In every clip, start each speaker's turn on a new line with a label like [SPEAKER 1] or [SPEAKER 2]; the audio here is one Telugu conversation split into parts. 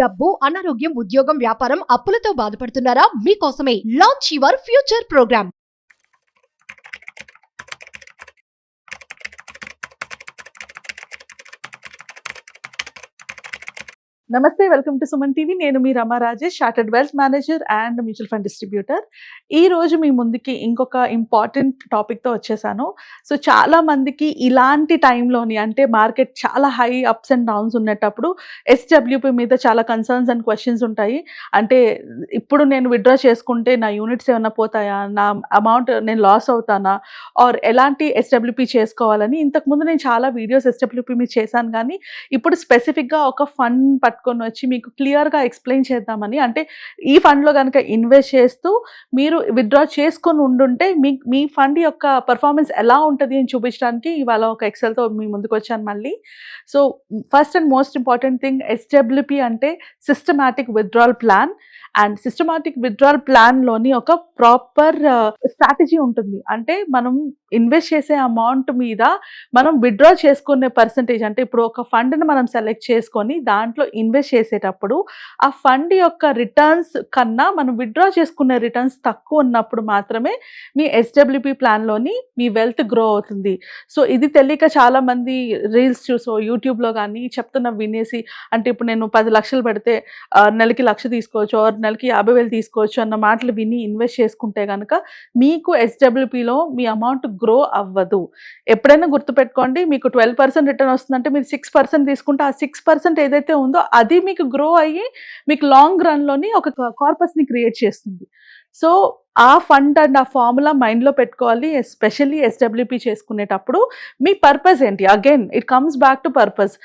[SPEAKER 1] డబ్బు, అనారోగ్యం, ఉద్యోగం, వ్యాపారం, అప్పులతో బాధపడుతున్నారా? మీకోసమే లాంచ్ యువర్ ఫ్యూచర్ ప్రోగ్రామ్.
[SPEAKER 2] నమస్తే, వెల్కమ్ టు సుమన్ టీవీ. నేను మీ Rama Rajesh, chartered wealth manager and mutual fund distributor. ఈ రోజు మీ ముందుకి ఇంకొక ఇంపార్టెంట్ టాపిక్తో వచ్చేసాను. సో చాలా మందికి ఇలాంటి టైంలోని, అంటే మార్కెట్ చాలా హై అప్స్ అండ్ డౌన్స్ ఉన్నప్పుడు ఎస్డబ్ల్యూపీ మీద చాలా కన్సర్న్స్ అండ్ క్వశ్చన్స్ ఉంటాయి. అంటే ఇప్పుడు నేను విత్డ్రా చేసుకుంటే నా యూనిట్స్ ఏమైనా పోతాయా, నా అమౌంట్ నేను లాస్ అవుతానా, ఆర్ ఎలాంటి ఎస్డబ్ల్యూపీ చేసుకోవాలని. ఇంతకుముందు నేను చాలా వీడియోస్ ఎస్డబ్ల్యూపీ మీద చేశాను, కానీ ఇప్పుడు స్పెసిఫిక్గా ఒక ఫండ్ పట్టుకొని వచ్చి మీకు క్లియర్గా ఎక్స్ప్లెయిన్ చేద్దామని. అంటే ఈ ఫండ్లో కనుక ఇన్వెస్ట్ చేస్తూ మీరు విత్డ్రా చేసుకొని ఉండుంటే మీ ఫండ్ యొక్క పర్ఫార్మెన్స్ ఎలా ఉంటుంది అని చూపించడానికి ఇవాళ ఒక ఎక్సెల్తో మీ ముందుకు వచ్చాను మళ్ళీ. So first and most important thing, SWP అంటే systematic withdrawal plan. And systematic withdrawal ప్లాన్లోని ఒక ప్రాపర్ స్ట్రాటజీ ఉంటుంది. అంటే మనం ఇన్వెస్ట్ చేసే అమౌంట్ మీద మనం విత్డ్రా చేసుకునే పర్సంటేజ్, అంటే ఇప్పుడు ఒక ఫండ్ని మనం సెలెక్ట్ చేసుకొని దాంట్లో ఇన్వెస్ట్ చేసేటప్పుడు ఆ ఫండ్ యొక్క రిటర్న్స్ కన్నా మనం విత్డ్రా చేసుకునే రిటర్న్స్ తక్కువ ఉన్నప్పుడు మాత్రమే మీ ఎస్డబ్ల్యూపీ ప్లాన్లోని మీ వెల్త్ గ్రో అవుతుంది. సో ఇది తెలియక చాలామంది రీల్స్ చూసో యూట్యూబ్లో కానీ చెప్తున్న వినేసి, అంటే ఇప్పుడు నేను 10 లక్షలు పెడితే నెలకి 1,00,000 తీసుకోవచ్చు, నెలకి 50,000 తీసుకోవచ్చు అన్న మాటలు విని ఇన్వెస్ట్ చేసుకుంటే కనుక మీకు ఎస్డబ్ల్యూపీలో మీ అమౌంట్ గ్రో అవ్వదు. ఎప్పుడైనా గుర్తుపెట్టుకోండి, మీకు 12% రిటర్న్ వస్తుందంటే మీరు 6% తీసుకుంటే ఆ 6% ఏదైతే ఉందో అది మీకు గ్రో అయ్యి మీకు లాంగ్ రన్లోని ఒక కార్పస్ని క్రియేట్ చేస్తుంది. సో ఆ ఫండ్ అండ్ ఆ ఫార్ములా మైండ్లో పెట్టుకోవాలి, ఎస్పెషల్లీ ఎస్డబ్ల్యూపీ చేసుకునేటప్పుడు. మీ పర్పస్ ఏంటి? Again it comes back to purpose.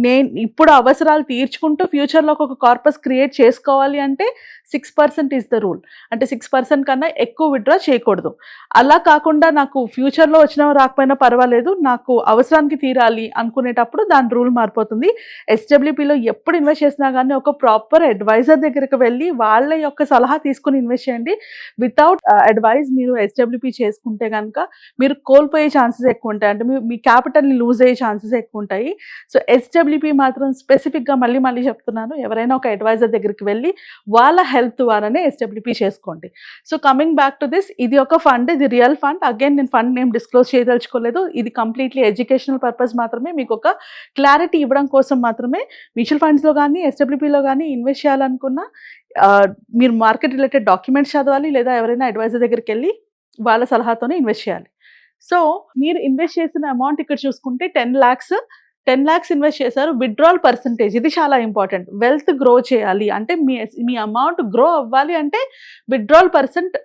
[SPEAKER 2] నేను ఇప్పుడు అవసరాలు తీర్చుకుంటూ ఫ్యూచర్లో ఒక కార్పస్ క్రియేట్ చేసుకోవాలి అంటే 6% ఈజ్ ద రూల్. అంటే 6% కన్నా ఎక్కువ విత్డ్రా చేయకూడదు. అలా కాకుండా నాకు ఫ్యూచర్లో వచ్చినా రాకపోయినా పర్వాలేదు, నాకు అవసరానికి తీరాలి అనుకునేటప్పుడు దాని రూల్ మారిపోతుంది. ఎస్డబ్ల్యూపీలో ఎప్పుడు ఇన్వెస్ట్ చేసినా కానీ ఒక ప్రాపర్ అడ్వైజర్ దగ్గరికి వెళ్ళి వాళ్ళ యొక్క సలహా తీసుకుని ఇన్వెస్ట్ చేయండి. వితౌట్ అడ్వైజ్ మీరు ఎస్డబ్ల్యూపీ చేసుకుంటే కనుక మీరు కోల్పోయే ఛాన్సెస్ ఎక్కువ ఉంటాయి. అంటే మీ క్యాపిటల్ని లూజ్ అయ్యే ఛాన్సెస్ ఎక్కువ ఉంటాయి. సో ఎస్డబ్ల్యూపీ మాత్రం స్పెసిఫిక్గా మళ్ళీ చెప్తున్నాను, ఎవరైనా ఒక అడ్వైజర్ దగ్గరికి వెళ్ళి వాళ్ళ హెల్ప్ ద్వారానే ఎస్డబ్ల్యూపీ చేసుకోండి. So coming back to this, ఇది ఒక ఫండ్, ఇది రియల్ ఫండ్. అగైన్ నేను ఫండ్ నేమ్ డిస్క్లోజ్ చేయదలుచుకోలేదు. ఇది కంప్లీట్లీ ఎడ్యుకేషనల్ పర్పస్ మాత్రమే, మీకు ఒక క్లారిటీ ఇవ్వడం కోసం మాత్రమే. మ్యూచువల్ ఫండ్స్లో కానీ ఎస్డబ్ల్యూపీలో కానీ ఇన్వెస్ట్ చేయాలనుకున్నా మీరు మార్కెట్ రిలేటెడ్ డాక్యుమెంట్స్ చదవాలి, లేదా ఎవరైనా అడ్వైజర్ దగ్గరికి వెళ్ళి వాళ్ళ సలహాతోనే ఇన్వెస్ట్ చేయాలి. సో మీరు ఇన్వెస్ట్ చేసిన అమౌంట్ ఇక్కడ చూసుకుంటే 10 lakhs ఇన్వెస్ట్ చేశారు. విత్డ్రాల్ పర్సంటేజ్, ఇది చాలా ఇంపార్టెంట్. వెల్త్ గ్రో చేయాలి అంటే మీ అమౌంట్ గ్రో అవ్వాలి అంటే withdrawal percent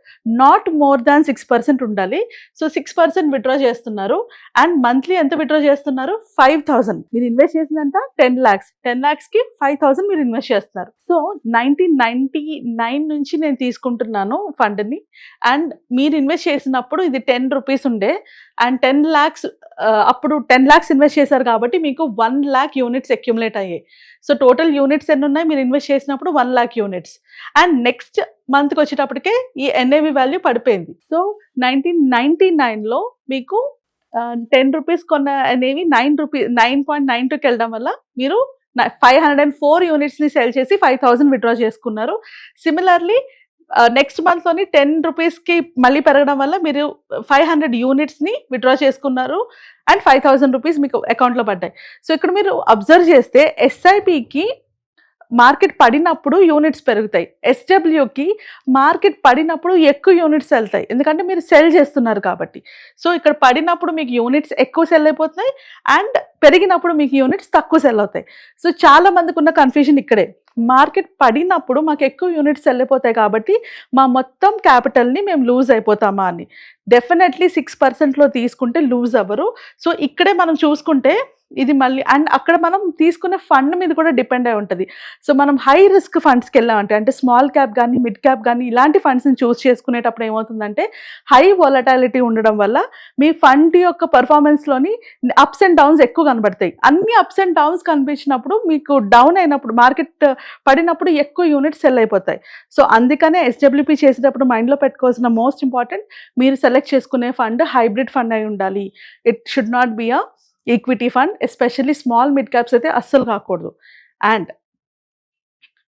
[SPEAKER 2] not more than 6% ఉండాలి. సో 6% విత్డ్రా చేస్తున్నారు అండ్ మంత్లీ ఎంత విత్డ్రా చేస్తున్నారు? 5,000. మీరు ఇన్వెస్ట్ చేసిందంట 10 lakhsకి 5,000 మీరు ఇన్వెస్ట్ చేస్తున్నారు. సో 1999 నుంచి నేను తీసుకుంటున్నాను ఫండ్ని. అండ్ మీరు ఇన్వెస్ట్ చేసినప్పుడు ఇది 10 రూపీస్ ఉండే, అండ్ 10 lakhs అప్పుడు 10 lakhs ఇన్వెస్ట్ చేశారు కాబట్టి మీకు 1 lakh యూనిట్స్ అక్యుములేట్ అయ్యాయి. సో టోటల్ యూనిట్స్ ఎన్ని ఉన్నాయి మీరు ఇన్వెస్ట్ చేసినప్పుడు? 1 lakh యూనిట్స్. అండ్ నెక్స్ట్ మంత్కి వచ్చేటప్పటికే ఈ ఎన్ఏవి వాల్యూ పడిపోయింది. సో 1999లో మీకు 10 రూపీస్ కొన్న అనేవి 9.92కి వెళ్ళడం వల్ల మీరు 504 యూనిట్స్ని సెల్ చేసి 5,000 విత్డ్రా చేసుకున్నారు. సిమిలర్లీ నెక్స్ట్ మంత్లోని 10 రూపీస్కి మళ్ళీ పెరగడం వల్ల మీరు 500 యూనిట్స్ని విత్డ్రా చేసుకున్నారు అండ్ 5,000 రూపీస్ మీకు అకౌంట్లో పడ్డాయి. సో ఇక్కడ మీరు అబ్జర్వ్ చేస్తే ఎస్ఐపికి మార్కెట్ పడినప్పుడు యూనిట్స్ పెరుగుతాయి, ఎస్డబ్ల్యూకి మార్కెట్ పడినప్పుడు ఎక్కువ యూనిట్స్ వెళ్తాయి, ఎందుకంటే మీరు సెల్ చేస్తున్నారు కాబట్టి. సో ఇక్కడ పడినప్పుడు మీకు యూనిట్స్ ఎక్కువ సెల్ అయిపోతున్నాయి అండ్ పెరిగినప్పుడు మీకు యూనిట్స్ తక్కువ సెల్ అవుతాయి. సో చాలా మందికి ఉన్న కన్ఫ్యూజన్ ఇక్కడే. మార్కెట్ పడినప్పుడు మాకు ఎక్కువ యూనిట్స్ వెళ్ళిపోతాయి కాబట్టి మా మొత్తం క్యాపిటల్ని మేము లూజ్ అయిపోతామా అని. డెఫినెట్లీ 6%లో తీసుకుంటే లూజ్ అవ్వరు. సో ఇక్కడే మనం చూసుకుంటే ఇది మళ్ళీ, అండ్ అక్కడ మనం తీసుకునే ఫండ్ మీద కూడా డిపెండ్ అయి ఉంటుంది. సో మనం హై రిస్క్ ఫండ్స్కి వెళ్ళామంటే, అంటే స్మాల్ క్యాప్ కానీ మిడ్ క్యాప్ కానీ ఇలాంటి ఫండ్స్ని చూస్ చేసుకునేటప్పుడు ఏమవుతుందంటే హై వాలటాలిటీ ఉండడం వల్ల మీ ఫండ్ యొక్క పర్ఫార్మెన్స్లోని అప్స్ అండ్ డౌన్స్ ఎక్కువ కనబడతాయి. అన్ని అప్స్ అండ్ డౌన్స్ కనిపించినప్పుడు మీకు డౌన్ అయినప్పుడు, మార్కెట్ పడినప్పుడు ఎక్కువ యూనిట్స్ సెల్ అయిపోతాయి. సో అందుకనే ఎస్డబ్ల్యూపీ చేసేటప్పుడు మైండ్లో పెట్టుకోవాల్సిన మోస్ట్ ఇంపార్టెంట్, మీరు సెలెక్ట్ చేసుకునే ఫండ్ హైబ్రిడ్ ఫండ్ అయి ఉండాలి. It should not be a equity fund, especially small mid caps అయితే అస్సలు కాకూడదు. అండ్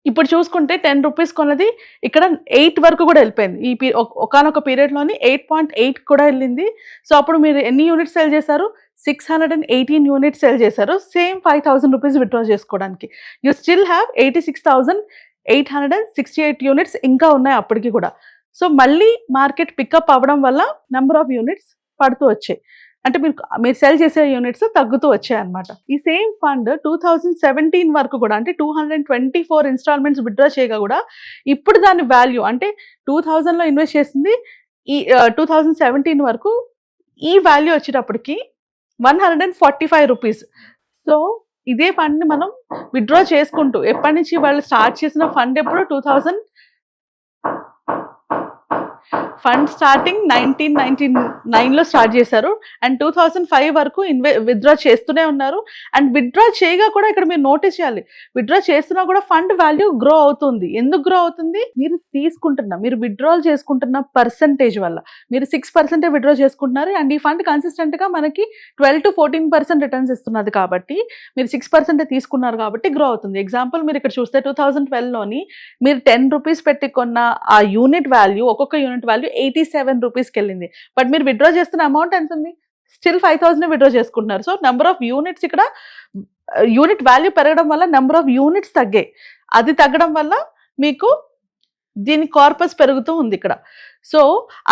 [SPEAKER 2] ఇప్పుడు చూసుకుంటే 10 రూపీస్ కొన్నది ఇక్కడ 8 వరకు కూడా వెళ్ళిపోయింది. ఈ ఒకానొక పీరియడ్‌లోని 8.8 కూడా వెళ్ళింది. సో, అప్పుడు మీరు ఎన్ని యూనిట్స్ సెల్ చేశారు? 618 యూనిట్స్ సెల్ చేశారు. సేమ్ 5,000 రూపీస్ విత్‌డ్రా చేసుకోవడానికి. యూ స్టిల్ హ్యావ్ 86,868 యూనిట్స్ ఇంకా ఉన్నాయి అప్పటికి కూడా. సో, మళ్ళీ మార్కెట్ పికప్ అవ్వడం వల్ల నంబర్ ఆఫ్ యూనిట్స్ పడుతూ వచ్చాయి. అంటే మీరు సెల్ చేసే యూనిట్స్ తగ్గుతూ వచ్చాయన్నమాట. ఈ సేమ్ ఫండ్ 2017 వరకు కూడా అంటే 224 ఇన్స్టాల్మెంట్స్ విత్‌డ్రా చేయగా కూడా ఇప్పుడు దాని వాల్యూ అంటే 2000లో ఇన్వెస్ట్ చేసింది ఈ 2017 వరకు ఈ వాల్యూ వచ్చేటప్పటికి 145 రూపీస్. సో ఇదే ఫండ్‌ని మనం విత్‌డ్రా చేసుకుంటూ ఎప్పటి నుంచి వాళ్ళు స్టార్ట్ చేసిన ఫండ్ ఎప్పుడు 2000 ఫండ్ స్టార్టింగ్ 1999లో స్టార్ట్ చేశారు అండ్ 2005 వరకు విత్‌డ్రా చేస్తూనే ఉన్నారు. అండ్ విత్‌డ్రా చేయగా కూడా ఇక్కడ మీరు నోటీస్ చేయాలి, విత్‌డ్రా చేస్తున్నా కూడా ఫండ్ వాల్యూ గ్రో అవుతుంది. ఎందుకు గ్రో అవుతుంది? మీరు విత్‌డ్రాల్ చేసుకుంటున్న పర్సంటేజ్ వల్ల. మీరు 6% విత్‌డ్రా చేసుకుంటున్నారు అండ్ ఈ ఫండ్ కన్సిస్టెంట్ గా మనకి 12 to 14% రిటర్న్స్ ఇస్తున్నది కాబట్టి మీరు 6% తీసుకున్నారు కాబట్టి గ్రో అవుతుంది. ఎగ్జాంపుల్ మీరు ఇక్కడ చూస్తే 2012లోని మీరు 10 రూపీస్ పెట్టి కొన్న ఆ యూనిట్ వాల్యూ, ఒక్కొక్క యూనిట్ వాల్యూ 87 రూపీస్కి వెళ్ళింది. బట్ మీరు విత్‌డ్రా చేస్తున్న అమౌంట్ ఎంత ఉంది? స్టిల్ 5,000 విత్‌డ్రా చేసుకుంటున్నారు. సో నెంబర్ ఆఫ్ యూనిట్స్ ఇక్కడ యూనిట్ వాల్యూ పెరగడం వల్ల నెంబర్ ఆఫ్ యూనిట్స్ తగ్గాయి. అది తగ్గడం వల్ల మీకు దీని కార్పస్ పెరుగుతూ ఉంది ఇక్కడ. సో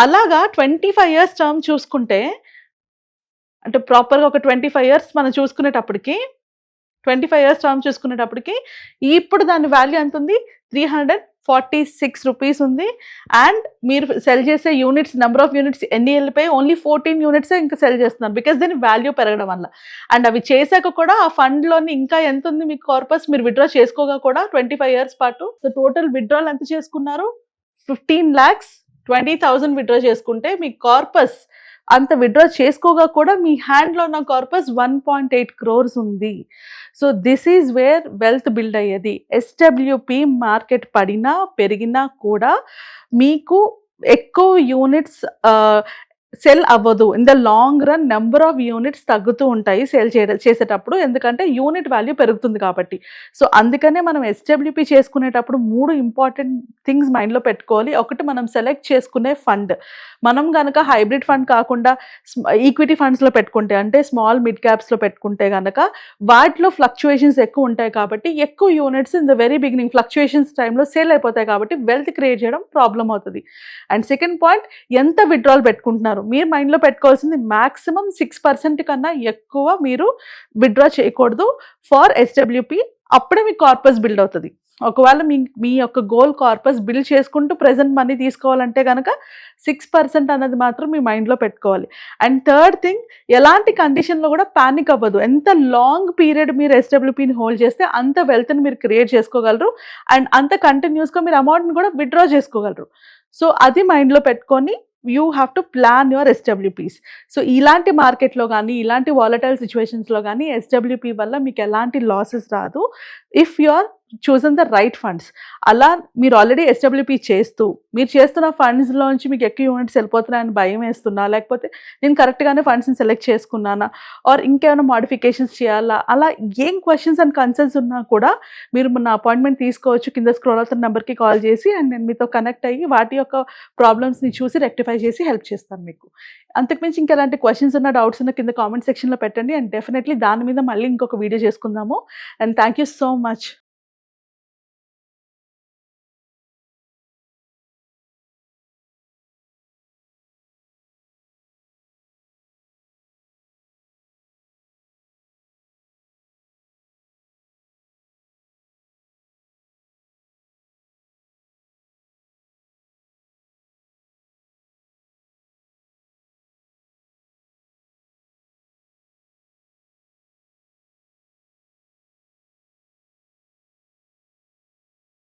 [SPEAKER 2] అలాగా 25 years టర్మ్ చూసుకుంటే అంటే ప్రాపర్గా ఒక 25 years మనం చూసుకునేటప్పటికి 25 years టర్మ్ చూసుకునేటప్పటికి ఇప్పుడు దాని వాల్యూ ఎంత ఉంది? 346 రూపీస్ ఉంది. అండ్ మీరు సెల్ చేసే యూనిట్స్ నెంబర్ ఆఫ్ యూనిట్స్ ఎన్ని వెళ్ళిపోయి ఓన్లీ 14 యూనిట్సే ఇంకా సెల్ చేస్తున్నారు బికాస్ దీని వాల్యూ పెరగడం వల్ల. అండ్ అవి చేశాక కూడా ఆ ఫండ్లోని ఇంకా ఎంత ఉంది మీకు కార్పస్ మీరు విత్‌డ్రా చేసుకోగా కూడా 25 years పాటు. సో టోటల్ విత్‌డ్రాల్ ఎంత చేసుకున్నారు? 15,20,000 విత్‌డ్రా చేసుకుంటే మీ కార్పస్ అంత విత్‌డ్రా చేసుకోగా కూడా మీ హ్యాండ్లో ఉన్న కార్పస్ 1.8 crores ఉంది. So this is where wealth build అయ్యేది. ఎస్డబ్ల్యూపి మార్కెట్ పడినా పెరిగినా కూడా మీకు ఎక్కువ యూనిట్స్ సెల్ అవ్వదు. In the long run number of units తగ్గుతూ ఉంటాయి సేల్ చేసేటప్పుడు, ఎందుకంటే యూనిట్ వాల్యూ పెరుగుతుంది కాబట్టి. సో అందుకనే మనం ఎస్డబ్ల్యూపి చేసుకునేటప్పుడు 3 ఇంపార్టెంట్ థింగ్స్ మైండ్లో పెట్టుకోవాలి. ఒకటి, మనం సెలెక్ట్ చేసుకునే ఫండ్. మనం కనుక హైబ్రిడ్ ఫండ్ కాకుండా ఈక్విటీ ఫండ్స్లో పెట్టుకుంటే అంటే స్మాల్ మిడ్ క్యాప్స్లో పెట్టుకుంటే కనుక వాటిలో ఫ్లక్చుయేషన్స్ ఎక్కువ ఉంటాయి కాబట్టి ఎక్కువ units in the very beginning fluctuations టైంలో సేల్ అయిపోతాయి కాబట్టి వెల్త్ క్రియేట్ చేయడం ప్రాబ్లం అవుతుంది. అండ్ సెకండ్ పాయింట్, ఎంత విత్‌డ్రాల్ పెట్టుకుంటున్నారు మీరు మైండ్లో పెట్టుకోవాల్సింది మాక్సిమం 6% కన్నా ఎక్కువ మీరు విత్‌డ్రా చేయకూడదు ఫర్ ఎస్డబ్ల్యూపి. అప్పుడే మీ కార్పస్ బిల్డ్ అవుతుంది. ఒకవేళ మీ యొక్క గోల్ కార్పస్ బిల్డ్ చేసుకుంటూ ప్రెజెంట్ మనీ తీసుకోవాలంటే కనుక 6% అన్నది మాత్రం మీ మైండ్లో పెట్టుకోవాలి. అండ్ థర్డ్ థింగ్, ఎలాంటి కండిషన్లో కూడా ప్యానిక్ అవ్వదు. ఎంత లాంగ్ పీరియడ్ మీరు ఎస్డబ్ల్యూపీని హోల్డ్ చేస్తే అంత వెల్త్ని మీరు క్రియేట్ చేసుకోగలరు అండ్ అంత కంటిన్యూస్గా మీరు అమౌంట్ని కూడా విత్‌డ్రా చేసుకోగలరు. సో అది మైండ్లో పెట్టుకొని you have to plan your SWPs. So ఇలాంటి మార్కెట్లో కానీ ఇలాంటి వాలటైల్ సిచ్యువేషన్స్లో కానీ ఎస్డబ్ల్యూపీ వల్ల మీకు ఎలాంటి లాసెస్ రాదు if you are chosen the right funds. అలా మీరు ఆల్రెడీ ఎస్డబ్ల్యూపీ చేస్తూ మీరు చేస్తున్న ఫండ్స్లోంచి మీకు ఎక్కువ యూనిట్స్ వెళ్ళిపోతున్నాయని భయం వేస్తున్నా, లేకపోతే నేను కరెక్ట్గానే ఫండ్స్ని సెలెక్ట్ చేసుకున్నానా ఆర్ ఇంకేమైనా మోడిఫికేషన్స్ చేయాలా, అలా ఏం క్వశ్చన్స్ అండ్ కన్సర్న్స్ ఉన్నా కూడా మీరు నా అపాయింట్మెంట్ తీసుకోవచ్చు. కింద స్క్రోల్ అవుతున్న నెంబర్కి కాల్ చేసి అండ్ నేను మీతో కనెక్ట్ అయ్యి వాటి యొక్క ప్రాబ్లమ్స్ని చూసి రెక్టిఫై చేసి హెల్ప్ చేస్తాను మీకు. అంతకుమించి ఇంకెలాంటి క్వశ్చన్స్ ఉన్న డౌట్స్ ఉన్న కింద కామెంట్ సెక్షన్లో పెట్టండి అండ్ డెఫినెట్లీ దాని మీద మళ్ళీ ఇంకొక వీడియో చేసుకుందాము. And thank you so much.